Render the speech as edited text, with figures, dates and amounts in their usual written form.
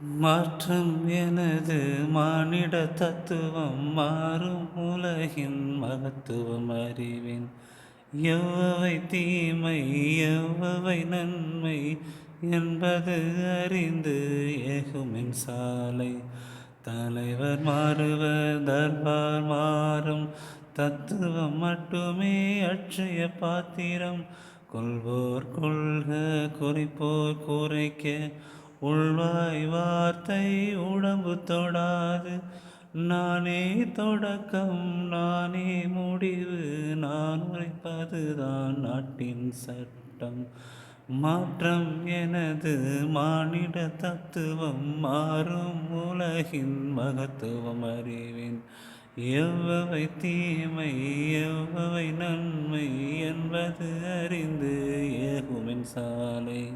மாற்றம் எனது மானிட தத்துவம் மாறும் உலகின் மகத்துவம் அறிவேன். எவ்வவை தீமை எவ்வவை நன்மை என்பது அறிந்து ஏகுமின் சாலை. தலைவர் மாறுவர் தர்பார் மாறும் தத்துவம் மட்டுமே அட்சய பாத்திரம். கொள்வோர் கொள்க குறிப்போர் குறைக்க உள்வாய் வார்த்தை உடம்பு தொடாது. நானே தொடக்கம் நானே முடிவு நான் உரைப்பதுதான் நாட்டின் சட்டம். மாற்றம் எனது மானிட தத்துவம் மாறும் உலகின் மகத்துவம் அறிவேன். எவ்வவை தீமை எவ்வவை நன்மை என்பது அறிந்து ஏகுமின் சாலை.